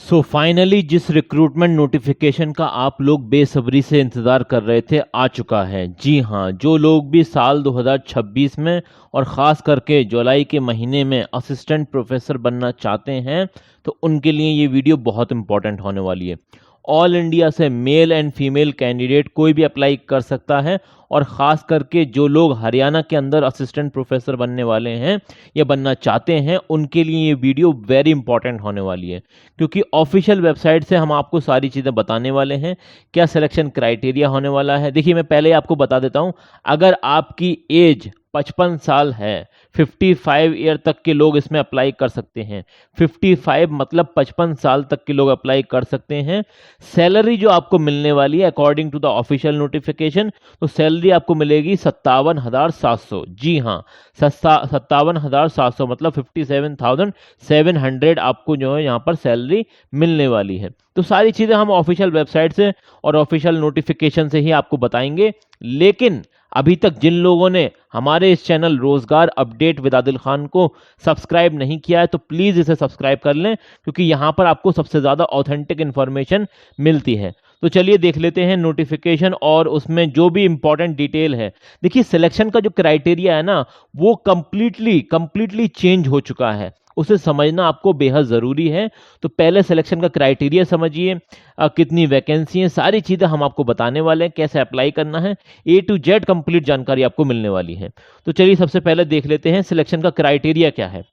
Finally जिस recruitment notification का आप लोग बेसब्री से इंतज़ार कर रहे थे आ चुका है। जी हाँ, जो लोग भी साल 2026 में और ख़ास करके जुलाई के महीने में असिस्टेंट प्रोफेसर बनना चाहते हैं तो उनके लिए ये वीडियो बहुत इंपॉर्टेंट होने वाली है। ऑल इंडिया से मेल एंड फीमेल कैंडिडेट कोई भी अप्लाई कर सकता है और ख़ास करके जो लोग हरियाणा के अंदर असिस्टेंट प्रोफेसर बनने वाले हैं या बनना चाहते हैं उनके लिए ये वीडियो वेरी इंपॉर्टेंट होने वाली है, क्योंकि ऑफिशियल वेबसाइट से हम आपको सारी चीज़ें बताने वाले हैं। क्या सिलेक्शन क्राइटेरिया होने वाला है, देखिए मैं पहले आपको बता देता हूँ। अगर आपकी एज 55 साल है, 55 ईयर तक के लोग इसमें अप्लाई कर सकते हैं। 55 मतलब 55 साल तक के लोग अप्लाई कर सकते हैं। सैलरी जो आपको मिलने वाली है according to the official notification, तो सैलरी आपको मिलेगी 57,700। जी हाँ, 57,700 मतलब 57,700 आपको जो है यहाँ पर सैलरी मिलने वाली है। तो सारी चीज़ें हम ऑफिशियल वेबसाइट से और ऑफिशियल नोटिफिकेशन से ही आपको बताएंगे। लेकिन अभी तक जिन लोगों ने हमारे इस चैनल रोजगार अपडेट विद आदिल खान को सब्सक्राइब नहीं किया है तो प्लीज़ इसे सब्सक्राइब कर लें, क्योंकि यहाँ पर आपको सबसे ज़्यादा ऑथेंटिक इन्फॉर्मेशन मिलती है। तो चलिए देख लेते हैं नोटिफिकेशन और उसमें जो भी इंपॉर्टेंट डिटेल है। देखिए सिलेक्शन का जो क्राइटेरिया है ना वो कंप्लीटली चेंज हो चुका है, उसे समझना आपको बेहद ज़रूरी है। तो पहले सिलेक्शन का क्राइटेरिया समझिए, कितनी वैकेंसी है, सारी चीज़ें हम आपको बताने वाले हैं, कैसे अप्लाई करना है, A to Z कंप्लीट जानकारी आपको मिलने वाली है। तो चलिए सबसे पहले देख लेते हैं सिलेक्शन का क्राइटेरिया क्या है।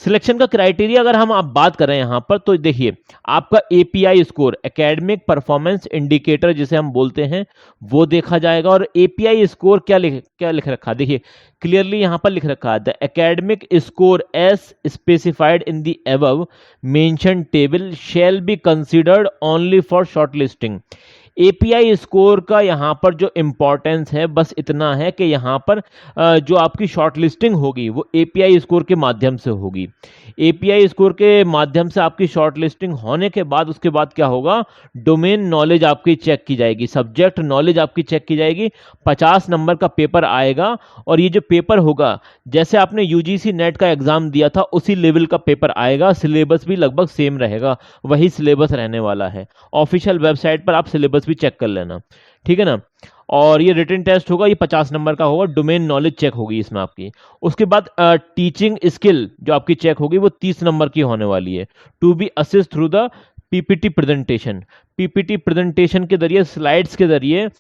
सिलेक्शन का क्राइटेरिया अगर हम आप बात करें यहाँ पर तो देखिए आपका API score, academic performance indicator जिसे हम बोलते हैं, वो देखा जाएगा। और API स्कोर क्या लिख रखा है, देखिए क्लियरली यहाँ पर लिख रखा है, the academic score as specified in the above mention table shall be considered only for shortlisting. API score का यहाँ पर जो इम्पोर्टेंस है बस इतना है कि यहाँ पर जो आपकी शॉर्टलिस्टिंग होगी वो API स्कोर के माध्यम से होगी। API स्कोर के माध्यम से आपकी शॉर्टलिस्टिंग होने के बाद उसके बाद क्या होगा, डोमेन नॉलेज आपकी चेक की जाएगी, सब्जेक्ट नॉलेज आपकी चेक की जाएगी। 50 नंबर का पेपर आएगा और ये जो पेपर होगा जैसे आपने UGC नेट का एग्जाम दिया था उसी लेवल का पेपर आएगा। सिलेबस भी लगभग सेम रहेगा, वही सिलेबस रहने वाला है। ऑफिशियल वेबसाइट पर आप सिलेबस भी चेक कर लेना, ठीक है ना। और ये रिटन टेस्ट होगा, ये 50 नंबर का होगा, डोमेन नॉलेज चेक होगी इसमें आपकी। उसके बाद टीचिंग स्किल जो आपकी चेक होगी वो 30 नंबर की होने वाली है। To be assist through the PPT presentation, PPT presentation के जरिए, स्लाइड्स के जरिए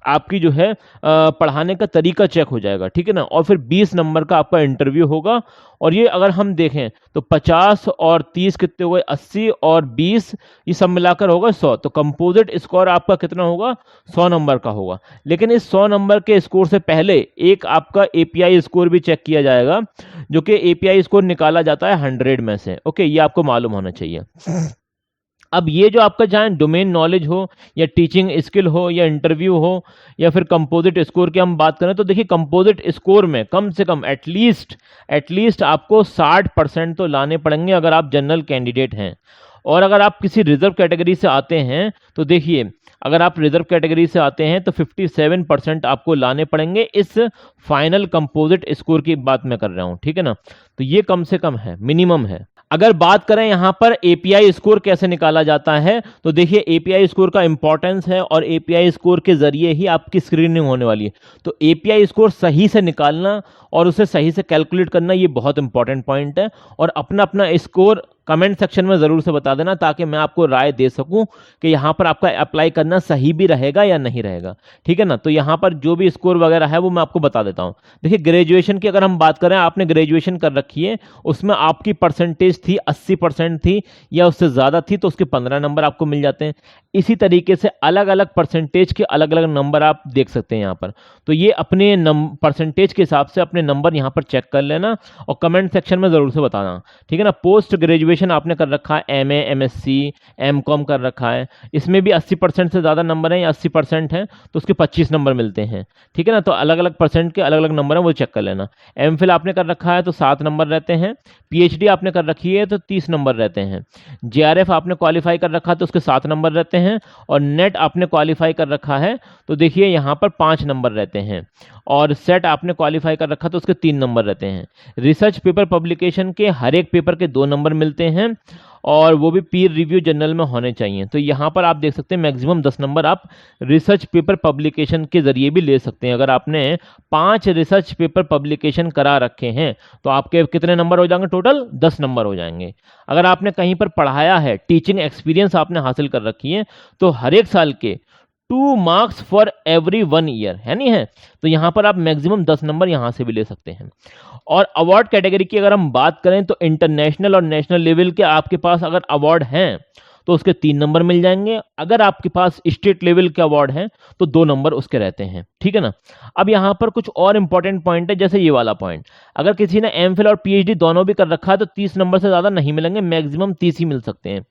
आपकी जो है पढ़ाने का तरीका चेक हो जाएगा, ठीक है ना। और फिर 20 नंबर का आपका इंटरव्यू होगा। और ये अगर हम देखें तो 50 और 30 कितने हो गए, 80 और 20 ये सब मिलाकर होगा 100। तो कंपोजिट स्कोर आपका कितना होगा, 100 नंबर का होगा। लेकिन इस 100 नंबर के स्कोर से पहले एक आपका API स्कोर भी चेक किया जाएगा, जो कि API स्कोर निकाला जाता है 100 में से। ओके, ये आपको मालूम होना चाहिए। अब ये जो आपका चाहे डोमेन नॉलेज हो या टीचिंग स्किल हो या इंटरव्यू हो या फिर कंपोजिट स्कोर की हम बात करें तो देखिए कंपोजिट स्कोर में कम से कम एटलीस्ट आपको 60% तो लाने पड़ेंगे अगर आप जनरल कैंडिडेट हैं। और अगर आप किसी रिजर्व कैटेगरी से आते हैं तो देखिए अगर आप रिजर्व कैटेगरी से आते हैं तो 57% आपको लाने पड़ेंगे। इस फाइनल कंपोजिट स्कोर की बात मैं कर रहा हूं, ठीक है ना। तो ये कम से कम है, मिनिमम है। अगर बात करें यहां पर API स्कोर कैसे निकाला जाता है तो देखिए API स्कोर का इंपॉर्टेंस है और API स्कोर के जरिए ही आपकी स्क्रीनिंग होने वाली है। तो API स्कोर सही से निकालना और उसे सही से कैलकुलेट करना ये बहुत इंपॉर्टेंट पॉइंट है। और अपना स्कोर कमेंट सेक्शन में ज़रूर से बता देना ताकि मैं आपको राय दे सकूं कि यहाँ पर आपका अप्लाई करना सही भी रहेगा या नहीं रहेगा, ठीक है ना। तो यहाँ पर जो भी स्कोर वगैरह है वो मैं आपको बता देता हूँ। देखिए ग्रेजुएशन की अगर हम बात करें, आपने ग्रेजुएशन कर रखी है, उसमें आपकी परसेंटेज थी 80% थी या उससे ज़्यादा थी तो उसके 15 नंबर आपको मिल जाते हैं। इसी तरीके से अलग अलग परसेंटेज के अलग अलग नंबर आप देख सकते हैं यहाँ पर। तो ये अपने परसेंटेज के हिसाब से अपने नंबर यहाँ पर चेक कर लेना और कमेंट सेक्शन में ज़रूर से बताना, ठीक है ना। पोस्ट ग्रेजुएशन आपने कर रखा है, MA MSc MCOM कर रखा है, इसमें भी 80% से ज़्यादा नंबर हैं या 80% हैं तो उसके 25 नंबर मिलते हैं, ठीक है ना। तो अलग अलग परसेंट के अलग अलग नंबर हैं, वो चेक कर लेना। MPhil आपने कर रखा है तो 7 नंबर रहते हैं। PhD आपने कर रखी है तो 30 नंबर रहते हैं। JRF आपने क्वालिफाई कर रखा है तो उसके 7 नंबर रहते हैं। और नेट आपने क्वालिफाई कर रखा है तो देखिए यहाँ पर 5 नंबर रहते हैं। और सेट आपने क्वालिफाई कर रखा तो उसके 3 नंबर रहते हैं। रिसर्च पेपर पब्लिकेशन के हर एक पेपर के 2 नंबर मिलते हैं और वो भी पीर रिव्यू जर्नल में होने चाहिए। तो यहाँ पर आप देख सकते हैं मैक्सिमम 10 नंबर आप रिसर्च पेपर पब्लिकेशन के जरिए भी ले सकते हैं। अगर आपने 5 रिसर्च पेपर पब्लिकेशन करा रखे हैं तो आपके कितने नंबर हो जाएंगे? टोटल 10 नंबर हो जाएंगे। अगर आपने कहीं पर पढ़ाया है, टीचिंग एक्सपीरियंस आपने हासिल कर रखी है, तो हर एक साल के 2 मार्क्स फॉर एवरी 1 ईयर है नहीं है, तो यहाँ पर आप मैक्सिमम 10 नंबर यहाँ से भी ले सकते हैं। और अवार्ड कैटेगरी की अगर हम बात करें तो इंटरनेशनल और नेशनल लेवल के आपके पास अगर अवार्ड हैं तो उसके 3 नंबर मिल जाएंगे। अगर आपके पास स्टेट लेवल के अवार्ड हैं तो 2 नंबर उसके रहते हैं, ठीक है ना। अब यहाँ पर कुछ और इंपॉर्टेंट पॉइंट है, जैसे ये वाला पॉइंट, अगर किसी ने एमफिल और पीएचडी दोनों भी कर रखा है तो 30 नंबर से ज़्यादा नहीं मिलेंगे, मैक्सिमम 30 ही मिल सकते हैं।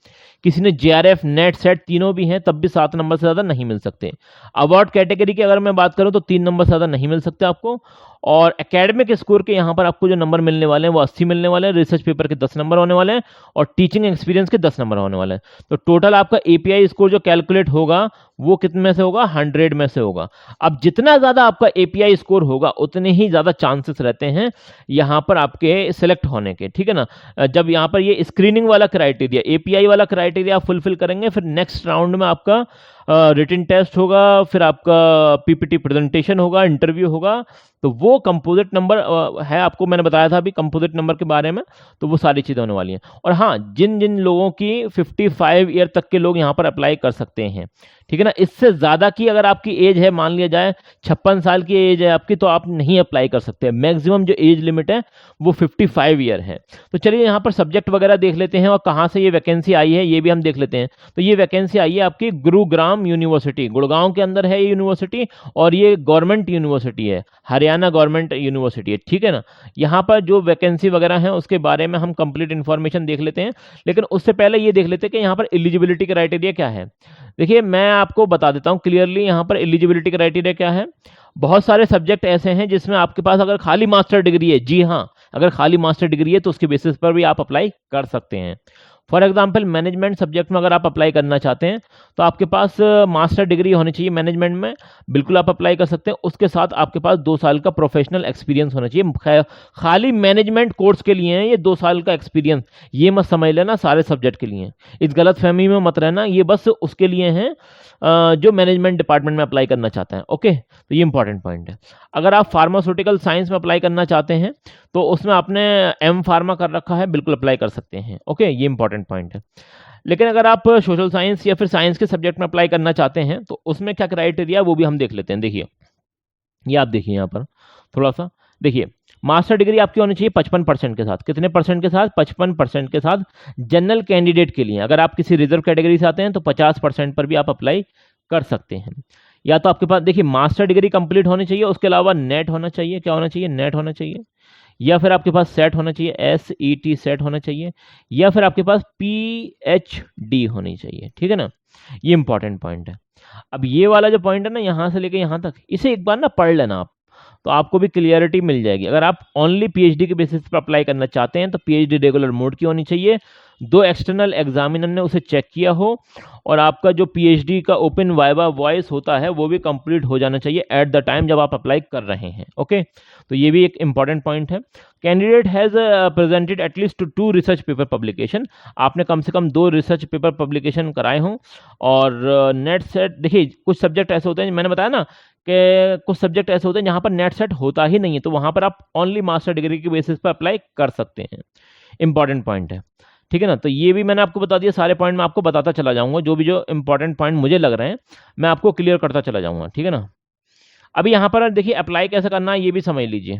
किसी ने जेआरएफ, नेट, सेट तीनों भी हैं तब भी 7 नंबर से ज़्यादा नहीं मिल सकते। अवार्ड कैटेगरी की अगर मैं बात करूँ तो 3 नंबर से ज़्यादा नहीं मिल सकते आपको। और एकेडमिक स्कोर के यहाँ पर आपको जो नंबर मिलने वाले हैं वो 80 मिलने वाले हैं, रिसर्च पेपर के 10 नंबर होने वाले हैं और टीचिंग एक्सपीरियंस के 10 नंबर होने वाले हैं। तो टोटल आपका एपीआई स्कोर जो कैलकुलेट होगा वो कितने में से होगा? 100 में से होगा। अब जितना ज़्यादा आपका एपीआई स्कोर होगा उतने ही ज़्यादा चांसेस रहते हैं यहाँ पर आपके सिलेक्ट होने के, ठीक है ना। जब यहाँ पर ये स्क्रीनिंग वाला क्राइटेरिया, एपीआई वाला क्राइटेरिया आप फुलफिल करेंगे, फिर नेक्स्ट राउंड में आपका रिटन टेस्ट होगा, फिर आपका पीपीटी प्रेजेंटेशन होगा, इंटरव्यू होगा। तो वो कंपोजिट नंबर है, आपको मैंने बताया था अभी कंपोजिट नंबर के बारे में, तो वो सारी चीज़ें होने वाली हैं। और हाँ, जिन जिन लोगों की 55 ईयर तक के लोग यहाँ पर अप्लाई कर सकते हैं, ठीक है ना। इससे ज़्यादा की अगर आपकी एज है, मान लिया जाए 56 साल की एज है आपकी, तो आप नहीं अप्लाई कर सकते। मैक्सिमम जो एज लिमिट है वो 55 ईयर है। तो चलिए यहाँ पर सब्जेक्ट वगैरह देख लेते हैं और कहाँ से ये वैकेंसी आई है ये भी हम देख लेते हैं। तो ये वैकेंसी आई है आपकी गुरुग्राम यूनिवर्सिटी, गुड़गांव के अंदर है ये यूनिवर्सिटी, और ये गवर्नमेंट यूनिवर्सिटी है, हरियाणा गवर्नमेंट यूनिवर्सिटी है, ठीक है ना। यहाँ पर जो वैकेंसी वगैरह है उसके बारे में हम कंप्लीट इन्फॉर्मेशन देख लेते हैं, लेकिन उससे पहले ये देख लेते हैं कि यहाँ पर एलिजिबिलिटी क्राइटेरिया क्या है। देखिए मैं आपको बता देता हूँ क्लियरली यहाँ पर एलिजिबिलिटी क्राइटेरिया क्या है। बहुत सारे सब्जेक्ट ऐसे हैं जिसमें आपके पास अगर खाली मास्टर डिग्री है, जी हाँ, अगर खाली मास्टर डिग्री है तो उसके बेसिस पर भी आप अप्लाई कर सकते हैं। फॉर एग्जाम्पल मैनेजमेंट सब्जेक्ट में अगर आप अप्लाई करना चाहते हैं तो आपके पास मास्टर डिग्री होनी चाहिए मैनेजमेंट में, बिल्कुल आप अप्लाई कर सकते हैं। उसके साथ आपके पास 2 साल का प्रोफेशनल एक्सपीरियंस होना चाहिए। खाली मैनेजमेंट कोर्स के लिए है ये 2 साल का एक्सपीरियंस, ये मत समझ लेना सारे सब्जेक्ट के लिए, इस गलत फहमी में मत रहना, ये बस उसके लिए हैं जो मैनेजमेंट डिपार्टमेंट में अप्लाई करना चाहता है। ओके, तो ये इंपॉर्टेंट पॉइंट है। अगर आप फार्मास्यूटिकल साइंस में अप्लाई करना चाहते हैं तो उसमें आपने एम फार्मा कर रखा है, बिल्कुल अप्लाई कर सकते हैं। ओके, ये इंपॉर्टेंट पॉइंट है। लेकिन अगर आप सोशल साइंस या फिर साइंस के सब्जेक्ट में अप्लाई करना चाहते हैं तो उसमें क्या क्राइटेरिया वो भी हम देख लेते हैं। देखिए ये आप देखिए यहाँ पर थोड़ा सा देखिए, मास्टर डिग्री आपकी होनी चाहिए 55% के साथ। कितने परसेंट के साथ? 55% के साथ। जनरल कैंडिडेट के लिए अगर आप किसी रिजर्व कैटेगरी से आते हैं तो 50% पर भी आप अप्लाई कर सकते हैं। या तो आपके पास देखिए मास्टर डिग्री कंप्लीट होनी चाहिए, उसके अलावा नेट होना चाहिए। क्या होना चाहिए? नेट होना चाहिए। या फिर आपके पास सेट होना चाहिए, SET सेट होना चाहिए। या फिर आपके पास PhD होनी चाहिए, ठीक है ना। ये इंपॉर्टेंट पॉइंट है। अब ये वाला जो पॉइंट है ना, यहाँ से लेके यहाँ तक, इसे एक बार ना पढ़ लेना आप, तो आपको भी क्लियरिटी मिल जाएगी। अगर आप ओनली PhD के बेसिस पर अप्लाई करना चाहते हैं तो PhD रेगुलर मोड की होनी चाहिए, 2 एक्सटर्नल एग्जामिनर ने उसे चेक किया हो, और आपका जो PhD का ओपन वाइवा वॉइस होता है वो भी कंप्लीट हो जाना चाहिए एट द टाइम जब आप अप्लाई कर रहे हैं। ओके, तो ये भी एक इंपॉर्टेंट पॉइंट है। Candidate has presented at least 2 research paper publication, आपने कम से कम 2 रिसर्च पेपर पब्लिकेशन कराए हों। और नेट सेट, देखिए कुछ सब्जेक्ट ऐसे होते हैं, मैंने बताया ना कि कुछ सब्जेक्ट ऐसे होते हैं जहाँ पर नेट सेट होता ही नहीं है, तो वहाँ पर आप ओनली मास्टर डिग्री के बेसिस पर अप्लाई कर सकते हैं। इंपॉर्टेंट पॉइंट है, ठीक है ना। तो ये भी मैंने आपको बता दिया, सारे पॉइंट मैं आपको बताता चला जाऊंगा, जो इंपॉर्टेंट पॉइंट मुझे लग रहे हैं मैं आपको क्लियर करता चला जाऊंगा, ठीक है ना। अभी यहाँ पर देखिए अप्लाई कैसे करना है ये भी समझ लीजिए,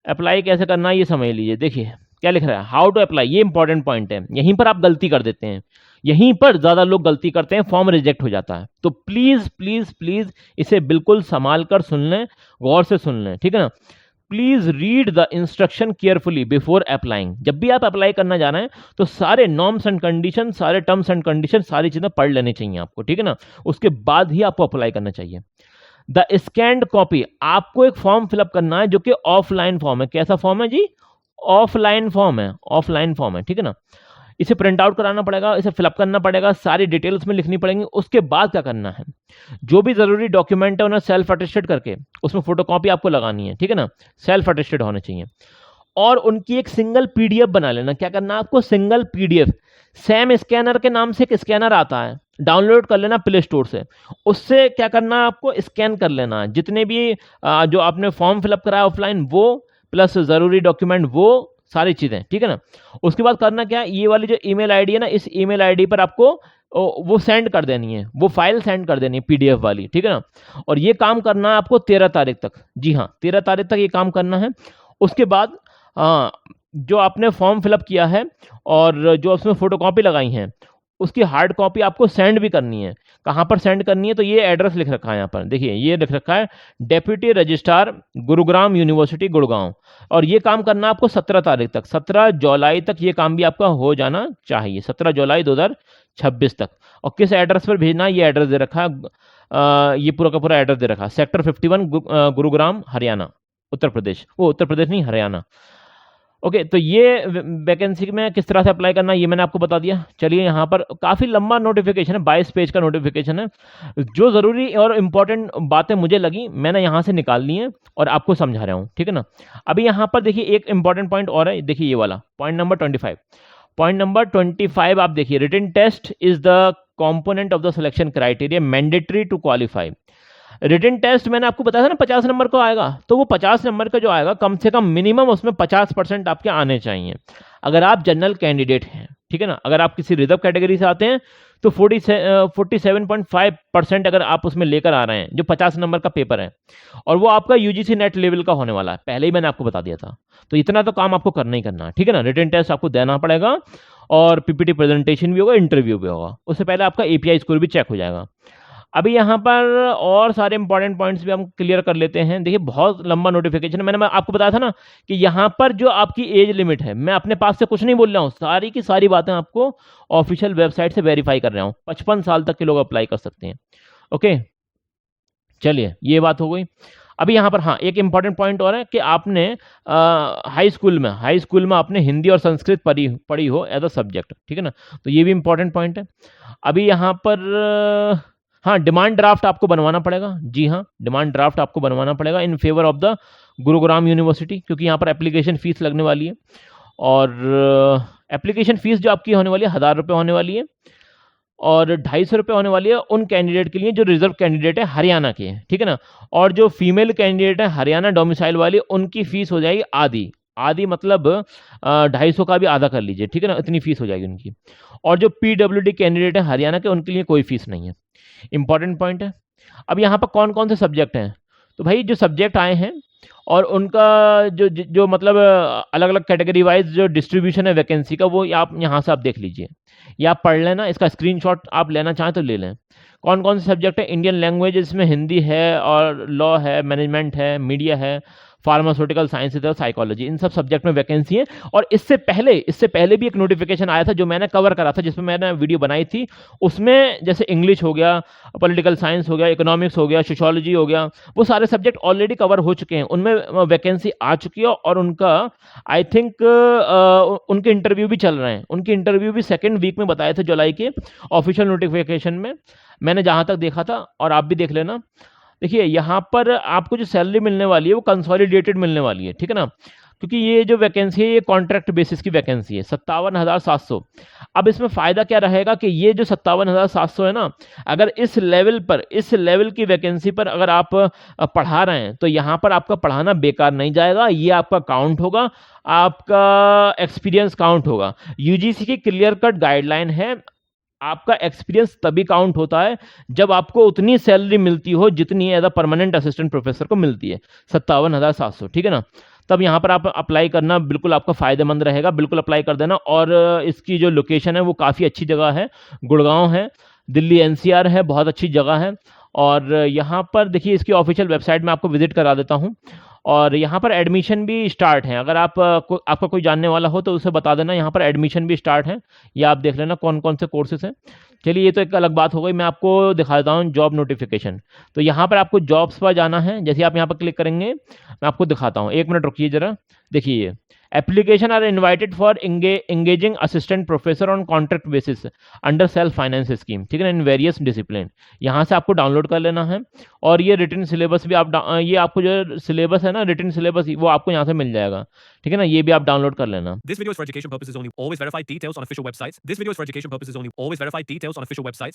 अप्लाई कैसे करना है ये समझ लीजिए। देखिए क्या लिख रहा है, हाउ टू अप्लाई, ये इंपॉर्टेंट पॉइंट है। यहीं पर आप गलती कर देते हैं, यहीं पर ज़्यादा लोग गलती करते हैं, फॉर्म रिजेक्ट हो जाता है। तो प्लीज़ प्लीज़ प्लीज़ इसे बिल्कुल संभाल कर सुन लें, गौर से सुन लें, ठीक है ना। Please read the instruction carefully before applying. जब भी आप अप्लाई करना जा रहे हैं तो सारे नॉर्म्स एंड कंडीशन, सारे टर्म्स एंड कंडीशन, सारी चीजें पढ़ लेनी चाहिए आपको, ठीक है ना। उसके बाद ही आपको अप्लाई करना चाहिए। द स्कैन्ड कॉपी, आपको एक फॉर्म फिलअप करना है जो कि ऑफलाइन फॉर्म है। कैसा फॉर्म है जी? ऑफलाइन फॉर्म है, ऑफलाइन फॉर्म है, ठीक है ना। इसे प्रिंट आउट कराना पड़ेगा, इसे फिलअप करना पड़ेगा, सारी डिटेल्स में लिखनी पड़ेंगी। उसके बाद क्या करना है, जो भी ज़रूरी डॉक्यूमेंट है उन्हें सेल्फ अटेस्टेड करके उसमें फोटोकॉपी आपको लगानी है, ठीक है ना, सेल्फ अटेस्टेड होने चाहिए। और उनकी एक सिंगल पीडीएफ बना लेना। क्या करना है आपको, सिंगल पीडीएफ, सैम स्कैनर के नाम से एक स्कैनर आता है, डाउनलोड कर लेना प्ले स्टोर से। उससे क्या करना है आपको, स्कैन कर लेना है जितने भी जो आपने फॉर्म फिलअप कराया ऑफलाइन वो, प्लस ज़रूरी डॉक्यूमेंट वो, सारी चीज़ें, ठीक है ना। उसके बाद करना क्या है, ये वाली जो ईमेल आईडी है ना, इस ईमेल आईडी पर आपको वो सेंड कर देनी है, वो फाइल सेंड कर देनी है पीडीएफ वाली, ठीक है ना। और ये काम करना है आपको 13 तारीख तक। जी हाँ, 13 तारीख तक ये काम करना है। उसके बाद जो आपने फॉर्म फिलअप किया है और जो उसमें फोटोकॉपी लगाई हैं उसकी हार्ड कॉपी आपको सेंड भी करनी है। कहाँ पर सेंड करनी है, तो ये एड्रेस लिख रखा है यहाँ पर, देखिए ये लिख रखा है, deputy registrar Gurugram university Gurgaon. और ये काम करना आपको 17 तारीख तक, 17 जुलाई तक ये काम भी आपका हो जाना चाहिए, 17 जुलाई 2026 तक। और किस एड्रेस पर भेजना है, ये एड्रेस दे रखा है, ये पूरा का पूरा एड्रेस दे रखा है, सेक्टर 51 गुरुग्राम हरियाणा, उत्तर प्रदेश, वो उत्तर प्रदेश नहीं हरियाणा। ओके, तो ये वैकेंसी में किस तरह से अप्लाई करना है ये मैंने आपको बता दिया। चलिए, यहाँ पर काफ़ी लंबा नोटिफिकेशन है, 22 पेज का नोटिफिकेशन है। जो ज़रूरी और इम्पोर्टेंट बातें मुझे लगी मैंने यहाँ से निकाल ली हैं और आपको समझा रहा हूँ, ठीक है ना। अभी यहाँ पर देखिए एक इंपॉर्टेंट पॉइंट और है, देखिए ये वाला पॉइंट नंबर 25। पॉइंट नंबर 25 आप देखिए, written test is the component of the selection criteria mandatory to qualify. Written test मैंने आपको बताया था ना 50 नंबर का आएगा, तो वो 50 नंबर का जो आएगा कम से कम मिनिमम उसमें 50% आपके आने चाहिए अगर आप जनरल कैंडिडेट हैं, ठीक है ना। अगर आप किसी रिजर्व कैटेगरी से आते हैं तो 47.5% अगर आप उसमें लेकर आ रहे हैं, जो 50 नंबर का पेपर है, और वो आपका यूजीसी नेट लेवल का होने वाला है, पहले ही मैंने आपको बता दिया था। तो इतना तो काम आपको करना ही करना है, ठीक है ना। रिटन टेस्ट आपको देना पड़ेगा और पीपीटी प्रेजेंटेशन भी होगा, इंटरव्यू भी होगा, उससे पहले आपका एपीआई स्कोर भी चेक हो जाएगा। अभी यहाँ पर और सारे इंपॉर्टेंट पॉइंट्स भी हम क्लियर कर लेते हैं। देखिए बहुत लंबा नोटिफिकेशन है, मैंने आपको बताया था ना कि यहाँ पर जो आपकी एज लिमिट है, मैं अपने पास से कुछ नहीं बोल रहा हूँ, सारी की सारी बातें आपको ऑफिशियल वेबसाइट से वेरीफाई कर रहा हूँ। 55 साल तक के लोग अप्लाई कर सकते हैं। ओके, चलिए ये बात हो गई। अभी यहाँ पर हाँ एक इंपॉर्टेंट पॉइंट और है कि आपने हाई स्कूल में आपने हिंदी और संस्कृत पढ़ी हो एज अ सब्जेक्ट, ठीक है ना। तो ये भी इंपॉर्टेंट पॉइंट है। अभी यहाँ पर हाँ डिमांड ड्राफ्ट आपको बनवाना पड़ेगा। जी हाँ, डिमांड ड्राफ्ट आपको बनवाना पड़ेगा in favour of the Gurugram university, क्योंकि यहाँ पर एप्लीकेशन फ़ीस लगने वाली है। और एप्लीकेशन फ़ीस जो आपकी होने वाली है 1000 रुपये होने वाली है, और 250 रुपये होने वाली है उन कैंडिडेट के लिए जो रिजर्व कैंडिडेट है हरियाणा के, ठीक है ना। और जो फीमेल कैंडिडेट है हरियाणा डोमिसाइल वाली, उनकी फ़ीस हो जाएगी आधी मतलब 250 का भी आधा कर लीजिए, ठीक है ना, इतनी फ़ीस हो जाएगी उनकी। और जो पीडब्ल्यूडी कैंडिडेट है हरियाणा के, उनके लिए कोई फ़ीस नहीं है। इंपॉर्टेंट पॉइंट है। अब यहाँ पर कौन कौन से सब्जेक्ट हैं, तो भाई जो सब्जेक्ट आए हैं और उनका जो मतलब अलग अलग कैटेगरी वाइज जो डिस्ट्रीब्यूशन है वैकेंसी का, वो आप यहाँ से आप देख लीजिए, या आप पढ़ लेना, इसका स्क्रीनशॉट आप लेना चाहें तो ले लें। कौन कौन से सब्जेक्ट है, इंडियन लैंग्वेज इसमें हिंदी है, और लॉ है, मैनेजमेंट है, मीडिया है, फार्मास्यूटिकल साइंसेज और साइकोलॉजी, इन सब सब्जेक्ट में वैकेंसी है। और इससे पहले भी एक नोटिफिकेशन आया था जो मैंने कवर करा था, जिसमें मैंने वीडियो बनाई थी। उसमें जैसे इंग्लिश हो गया, पॉलिटिकल साइंस हो गया, इकोनॉमिक्स हो गया, सोशियोलॉजी हो गया, वो सारे सब्जेक्ट ऑलरेडी कवर हो चुके हैं, उनमें वैकेंसी आ चुकी है। और उनका आई थिंक उनके इंटरव्यू भी चल रहे हैं। उनकी इंटरव्यू भी 2nd वीक में बताए थे जुलाई के ऑफिशियल नोटिफिकेशन में, मैंने जहाँ तक देखा था, और आप भी देख लेना। देखिए यहाँ पर आपको जो सैलरी मिलने वाली है वो कंसोलिडेटेड मिलने वाली है, ठीक है ना, क्योंकि ये जो वैकेंसी है ये कॉन्ट्रैक्ट बेसिस की वैकेंसी है, 57,700। अब इसमें फ़ायदा क्या रहेगा कि ये जो 57,700 है ना, अगर इस लेवल की वैकेंसी पर अगर आप पढ़ा रहे हैं तो यहाँ पर आपका पढ़ाना बेकार नहीं जाएगा, ये आपका काउंट होगा, आपका एक्सपीरियंस काउंट होगा। यूजीसी की क्लियर कट गाइडलाइन है, आपका एक्सपीरियंस तभी काउंट होता है जब आपको उतनी सैलरी मिलती हो जितनी as a permanent assistant professor को मिलती है, 57,700, ठीक है ना। तब यहाँ पर आप अप्लाई करना बिल्कुल आपका फ़ायदेमंद रहेगा, बिल्कुल अप्लाई कर देना। और इसकी जो लोकेशन है वो काफ़ी अच्छी जगह है, गुड़गांव है, दिल्ली NCR है, बहुत अच्छी जगह है। और यहाँ पर देखिए इसकी ऑफिशियल वेबसाइट में आपको विजिट करा देता हूँ। और यहाँ पर एडमिशन भी स्टार्ट है, अगर आपका कोई जानने वाला हो तो उसे बता देना, यहाँ पर एडमिशन भी स्टार्ट है, या आप देख लेना कौन कौन से कोर्सेज हैं। चलिए ये तो एक अलग बात हो गई, मैं आपको दिखा देता हूँ जॉब नोटिफिकेशन। तो यहाँ पर आपको जॉब्स पर जाना है, जैसे आप यहाँ पर क्लिक करेंगे मैं आपको दिखाता हूँ, 1 मिनट रुकिए ज़रा। देखिए ये application are invited for engaging assistant professor on contract basis under self finance scheme, ठीक है ना, इन वेरियस डिसिप्लिन। यहाँ से आपको डाउनलोड कर लेना है और ये रिटन सिलेबस भी आप ये आपको जो सिलेबस है ना, रिटन सिलेबस, वो आपको यहाँ से मिल जाएगा, ठीक है ना, ये भी आप डाउनलोड कर लेना। This video is for education purposes only. Always verify details on official websites. This video is for education purposes only. Always verify details on official websites.